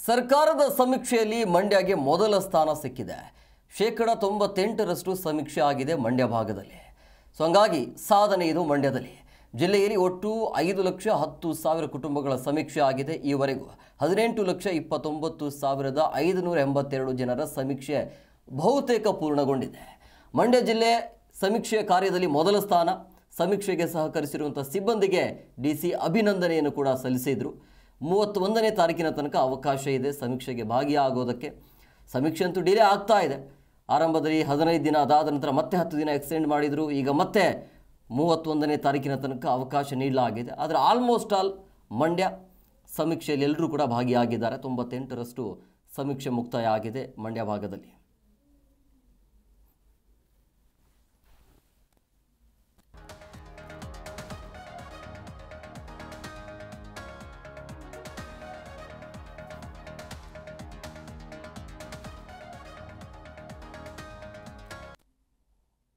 ಸರ್ಕಾರದ ಸಮೀಕ್ಷೆಯಲ್ಲಿ ಮಂಡ್ಯಗೆ ಮೊದಲ ಸ್ಥಾನ ಸಿಕ್ಕಿದೆ. 98% ಸಮೀಕ್ಷೆ ಆಗಿದೆ ಮಂಡ್ಯ ಭಾಗದಲ್ಲಿ. ಸೊ ಹಂಗಾಗಿ ಸಾಧನೆ ಇದು ಮಂಡ್ಯದಲ್ಲಿ. ಜಿಲ್ಲೆಯಲ್ಲಿ ಒಟ್ಟು 5,10,000 ಕುಟುಂಬಗಳ ಸಮೀಕ್ಷೆ ಆಗಿದೆ. ಈವರೆಗೂ 18,29,582 ಜನರ ಸಮೀಕ್ಷೆ ಬಹುತೇಕ ಪೂರ್ಣಗೊಂಡಿದೆ. ಮಂಡ್ಯ ಜಿಲ್ಲೆ ಸಮೀಕ್ಷೆಯ ಕಾರ್ಯದಲ್ಲಿ ಮೊದಲ ಸ್ಥಾನ. ಸಮೀಕ್ಷೆಗೆ ಸಹಕರಿಸಿರುವಂಥ ಸಿಬ್ಬಂದಿಗೆ DC ಅಭಿನಂದನೆಯನ್ನು ಕೂಡ ಸಲ್ಲಿಸಿದರು. 31ನೇ ತಾರೀಕಿನ ತನಕ ಅವಕಾಶ ಇದೆ ಸಮೀಕ್ಷೆಗೆ ಭಾಗಿಯಾಗೋದಕ್ಕೆ. ಸಮೀಕ್ಷೆ ಅಂತೂ ಡಿಲೇ ಆಗ್ತಾ ಇದೆ. ಆರಂಭದಲ್ಲಿ 15 ದಿನ, ಅದಾದ ನಂತರ ಮತ್ತೆ 10 ದಿನ ಎಕ್ಸ್ಟೆಂಡ್ ಮಾಡಿದರು. ಈಗ ಮತ್ತೆ 31ನೇ ತಾರೀಕಿನ ತನಕ ಅವಕಾಶ ನೀಡಲಾಗಿದೆ. ಆದರೆ ಆಲ್ಮೋಸ್ಟ್ ಆಲ್ ಮಂಡ್ಯ ಸಮೀಕ್ಷೆಯಲ್ಲಿ ಎಲ್ಲರೂ ಕೂಡ ಭಾಗಿಯಾಗಿದ್ದಾರೆ. 98% ಸಮೀಕ್ಷೆ ಮುಕ್ತಾಯ ಆಗಿದೆ ಮಂಡ್ಯ ಭಾಗದಲ್ಲಿ.